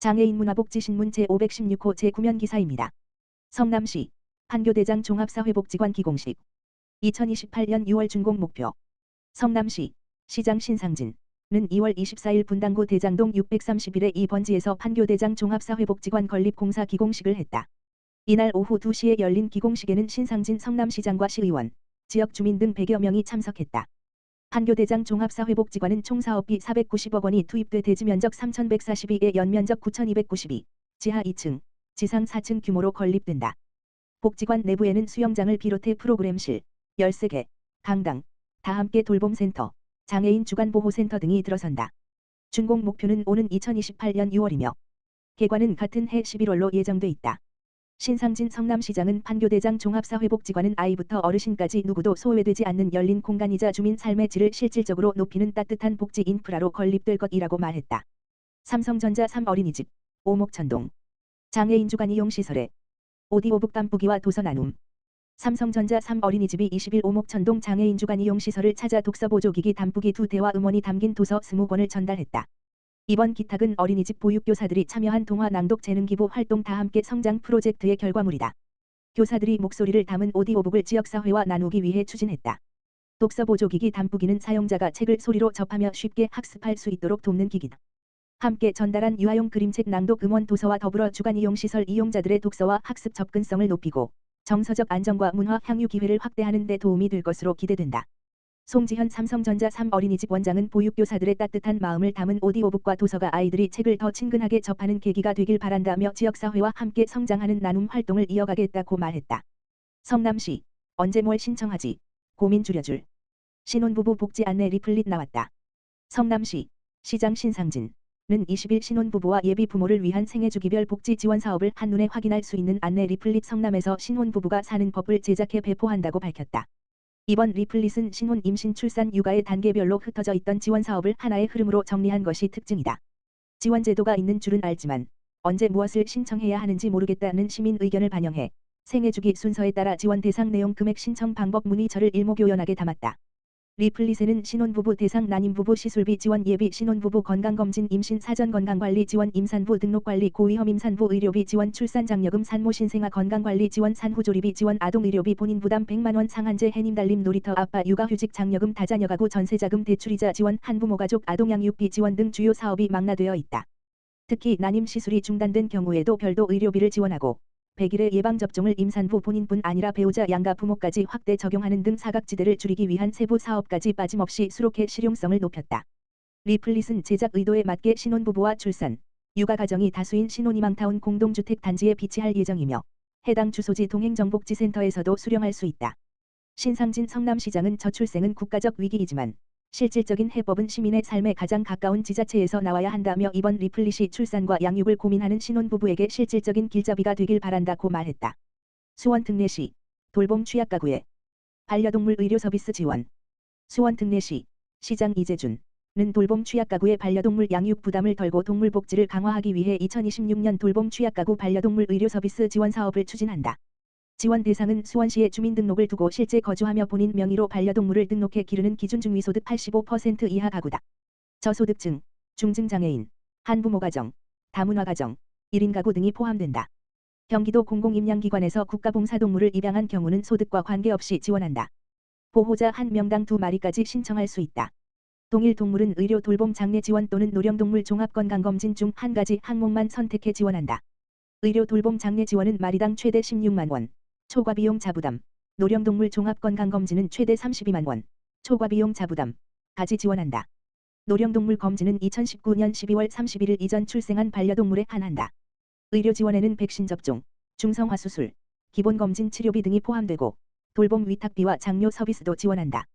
장애인 문화복지신문 제516호 제9면 기사입니다. 성남시 판교대장 종합사회복지관 기공식 2028년 6월 준공 목표. 성남시 시장 신상진은 2월 24일 분당구 대장동 631의 2번지에서 판교대장 종합사회복지관 건립공사 기공식을 했다. 이날 오후 2시에 열린 기공식에는 신상진 성남시장과 시의원, 지역 주민 등 100여 명이 참석했다. 판교대장 종합사회복지관은 총 사업비 490억 원이 투입돼 대지 면적 3,142에 연면적 9,292, 지하 2층, 지상 4층 규모로 건립된다. 복지관 내부에는 수영장을 비롯해 프로그램실, 13개, 강당, 다함께 돌봄센터, 장애인 주간보호센터 등이 들어선다. 준공 목표는 오는 2028년 6월이며 개관은 같은 해 11월로 예정돼 있다. 신상진 성남시장은 판교대장 종합사회복지관은 아이부터 어르신까지 누구도 소외되지 않는 열린 공간이자 주민 삶의 질을 실질적으로 높이는 따뜻한 복지 인프라로 건립될 것이라고 말했다. 삼성전자 3어린이집, 오목천동, 장애인 주간 이용 시설에 오디오북 담보기와 도서 나눔. 삼성전자 3어린이집이 20일 오목천동 장애인 주간 이용 시설을 찾아 독서 보조기기 담보기 2대와 음원이 담긴 도서 20권을 전달했다. 이번 기탁은 어린이집 보육교사들이 참여한 동화 낭독 재능기부 활동 다함께 성장 프로젝트의 결과물이다. 교사들이 목소리를 담은 오디오북을 지역사회와 나누기 위해 추진했다. 독서 보조기기 담보기는 사용자가 책을 소리로 접하며 쉽게 학습할 수 있도록 돕는 기기다. 함께 전달한 유아용 그림책 낭독 음원 도서와 더불어 주간 이용시설 이용자들의 독서와 학습 접근성을 높이고 정서적 안정과 문화 향유 기회를 확대하는 데 도움이 될 것으로 기대된다. 송지현 삼성전자 3어린이집 원장은 보육교사들의 따뜻한 마음을 담은 오디오북과 도서가 아이들이 책을 더 친근하게 접하는 계기가 되길 바란다며 지역사회와 함께 성장하는 나눔 활동을 이어가겠다고 말했다. 성남시 언제 뭘 신청하지? 고민 줄여줄. 신혼부부 복지 안내 리플릿 나왔다. 성남시 시장 신상진은 20일 신혼부부와 예비 부모를 위한 생애주기별 복지 지원 사업을 한눈에 확인할 수 있는 안내 리플릿 성남에서 신혼부부가 사는 법을 제작해 배포한다고 밝혔다. 이번 리플릿은 신혼, 임신, 출산, 육아의 단계별로 흩어져 있던 지원 사업을 하나의 흐름으로 정리한 것이 특징이다. 지원 제도가 있는 줄은 알지만 언제 무엇을 신청해야 하는지 모르겠다는 시민 의견을 반영해 생애주기 순서에 따라 지원 대상 내용, 금액, 신청 방법, 문의처를 일목요연하게 담았다. 리플릿에는 신혼부부 대상 난임부부 시술비 지원, 예비 신혼부부 건강검진, 임신 사전 건강관리 지원, 임산부 등록관리, 고위험 임산부 의료비 지원, 출산장려금, 산모 신생아 건강관리 지원, 산후조리비 지원, 아동의료비 본인부담 100만원 상한제, 해님달림 놀이터 아빠 육아휴직 장려금, 다자녀가구 전세자금 대출이자 지원, 한부모가족 아동양육비 지원 등 주요 사업이 망라되어 있다. 특히 난임 시술이 중단된 경우에도 별도 의료비를 지원하고 100일의 예방접종을 임산부 본인뿐 아니라 배우자, 양가 부모까지 확대 적용하는 등 사각지대를 줄이기 위한 세부 사업까지 빠짐없이 수록해 실용성을 높였다. 리플릿은 제작 의도에 맞게 신혼부부와 출산, 육아 가정이 다수인 신혼희망타운 공동주택 단지에 비치할 예정이며 해당 주소지 동행정복지센터에서도 수령할 수 있다. 신상진 성남시장은 저출생은 국가적 위기이지만 실질적인 해법은 시민의 삶에 가장 가까운 지자체에서 나와야 한다며 이번 리플릿이 출산과 양육을 고민하는 신혼부부에게 실질적인 길잡이가 되길 바란다고 말했다. 수원 특례시 돌봄 취약가구에 반려동물 의료 서비스 지원. 수원 특례시 시장 이재준은 돌봄 취약가구의 반려동물 양육 부담을 덜고 동물 복지를 강화하기 위해 2026년 돌봄 취약가구 반려동물 의료 서비스 지원 사업을 추진한다. 지원 대상은 수원시에 주민등록을 두고 실제 거주하며 본인 명의로 반려동물을 등록해 기르는 기준 중위소득 85% 이하 가구다. 저소득층, 중증장애인, 한부모가정, 다문화가정, 1인 가구 등이 포함된다. 경기도 공공임양기관에서 국가봉사동물을 입양한 경우는 소득과 관계없이 지원한다. 보호자 1명당 2마리까지 신청할 수 있다. 동일 동물은 의료 돌봄 장례 지원 또는 노령동물 종합건강검진 중 한 가지 항목만 선택해 지원한다. 의료 돌봄 장례 지원은 마리당 최대 16만 원. 초과비용 자부담, 노령동물 종합건강검진은 최대 32만 원, 초과비용 자부담까지 지원한다. 노령동물 검진은 2019년 12월 31일 이전 출생한 반려동물에 한한다. 의료 지원에는 백신 접종, 중성화 수술, 기본검진 치료비 등이 포함되고 돌봄 위탁비와 장료 서비스도 지원한다.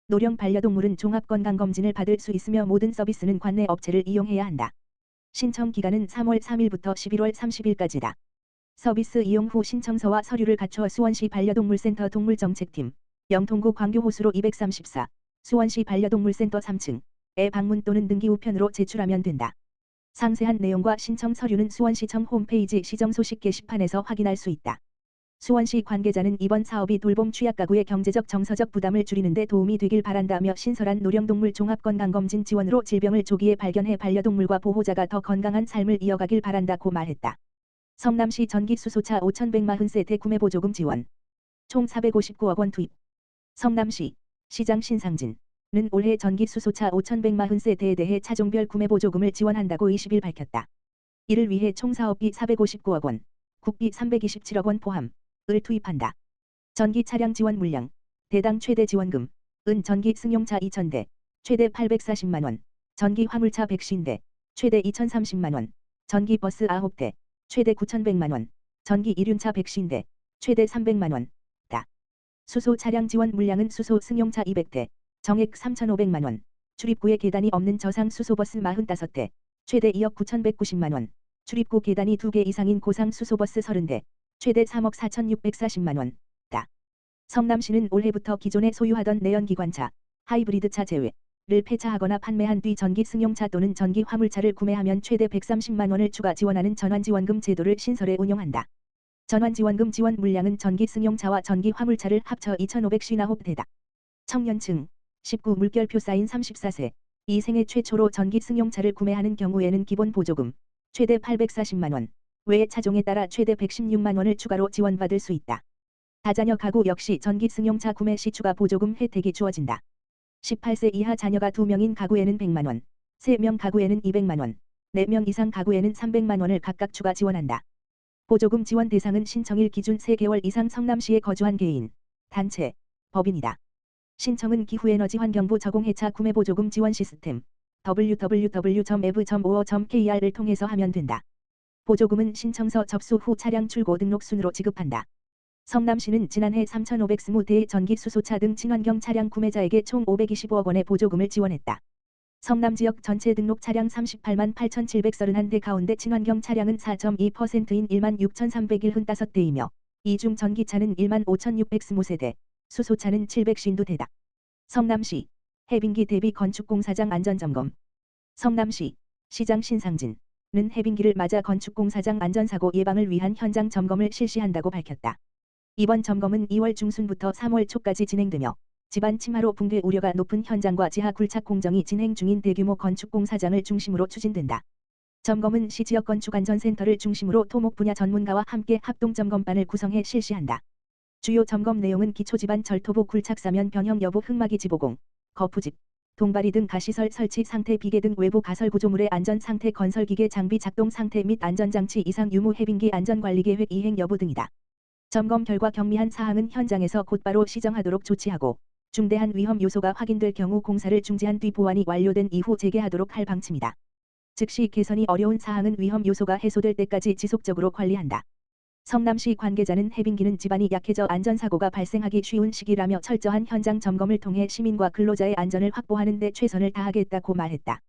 노령 반려동물은 종합건강검진을 받을 수 있으며 모든 서비스는 관내 업체를 이용해야 한다. 신청 기간은 3월 3일부터 11월 30일까지다. 서비스 이용 후 신청서와 서류를 갖춰 수원시 반려동물센터 동물정책팀, 영통구 광교호수로 234, 수원시 반려동물센터 3층에 방문 또는 등기 우편으로 제출하면 된다. 상세한 내용과 신청 서류는 수원시청 홈페이지 시정소식 게시판에서 확인할 수 있다. 수원시 관계자는 이번 사업이 돌봄 취약가구의 경제적 정서적 부담을 줄이는 데 도움이 되길 바란다며 신설한 노령동물 종합건강검진 지원으로 질병을 조기에 발견해 반려동물과 보호자가 더 건강한 삶을 이어가길 바란다고 말했다. 성남시 전기수소차 5,140세대 구매보조금 지원. 총 459억 원 투입. 성남시 시장 신상진은 올해 전기수소차 5,140세대에 대해 차종별 구매보조금을 지원한다고 20일 밝혔다. 이를 위해 총 사업비 459억 원, 국비 327억 원 포함을 투입한다. 전기 차량 지원 물량, 대당 최대 지원금, 은 전기 승용차 2,000대, 최대 840만 원, 전기 화물차 150대, 최대 2,030만 원, 전기 버스 9대, 최대 9,100만 원, 전기 이륜차 150대, 최대 300만 원. 수소 차량 지원 물량은 수소 승용차 200대, 정액 3,500만 원, 출입구에 계단이 없는 저상 수소버스 45대, 최대 2억 9,190만 원, 출입구 계단이 2개 이상인 고상 수소버스 30대, 최대 3억 4,640만 원. 성남시는 올해부터 기존에 소유하던 내연기관차, 하이브리드차 제외를 폐차하거나 판매한 뒤 전기 승용차 또는 전기 화물차를 구매하면 최대 130만 원을 추가 지원하는 전환지원금 제도를 신설해 운용한다. 전환지원금 지원 물량은 전기 승용차와 전기 화물차를 합쳐 2,559대다. 청년층, 19 물결표 쌓인 34세 이생애 최초로 전기 승용차를 구매하는 경우에는 기본 보조금 최대 840만 원, 외 차종에 따라 최대 116만 원을 추가로 지원받을 수 있다. 다자녀 가구 역시 전기 승용차 구매 시 추가 보조금 혜택이 주어진다. 18세 이하 자녀가 2명인 가구에는 100만 원, 3명 가구에는 200만 원, 4명 이상 가구에는 300만 원을 각각 추가 지원한다. 보조금 지원 대상은 신청일 기준 3개월 이상 성남시에 거주한 개인, 단체, 법인이다. 신청은 기후에너지환경부 저공해차 구매보조금 지원 시스템 www.ev.or.kr을 통해서 하면 된다. 보조금은 신청서 접수 후 차량 출고 등록 순으로 지급한다. 성남시는 지난해 3,520대의 전기 수소차 등 친환경 차량 구매자에게 총 525억 원의 보조금을 지원했다. 성남 지역 전체 등록 차량 38만 8,731대 가운데 친환경 차량은 4.2%인 1만 6,375대이며 이 중 전기차는 1만 5,620세대, 수소차는 752대다. 성남시 해빙기 대비 건축공사장 안전점검. 성남시 시장 신상진은 해빙기를 맞아 건축공사장 안전사고 예방을 위한 현장 점검을 실시한다고 밝혔다. 이번 점검은 2월 중순부터 3월 초까지 진행되며 집안 침하로 붕괴 우려가 높은 현장과 지하 굴착 공정이 진행 중인 대규모 건축 공사장을 중심으로 추진된다. 점검은 시 지역 건축안전센터를 중심으로 토목 분야 전문가와 함께 합동 점검반을 구성해 실시한다. 주요 점검 내용은 기초 집안 절토부 굴착 사면 변형 여부 흙막이 지보공, 거푸집, 동바리 등 가시설 설치 상태 비계 등 외부 가설 구조물의 안전 상태 건설 기계 장비 작동 상태 및 안전장치 이상 유무 해빙기 안전관리 계획 이행 여부 등이다. 점검 결과 경미한 사항은 현장에서 곧바로 시정하도록 조치하고 중대한 위험 요소가 확인될 경우 공사를 중지한 뒤 보완이 완료된 이후 재개하도록 할 방침이다. 즉시 개선이 어려운 사항은 위험 요소가 해소될 때까지 지속적으로 관리한다. 성남시 관계자는 해빙기는 집안이 약해져 안전사고가 발생하기 쉬운 시기라며 철저한 현장 점검을 통해 시민과 근로자의 안전을 확보하는 데 최선을 다하겠다고 말했다.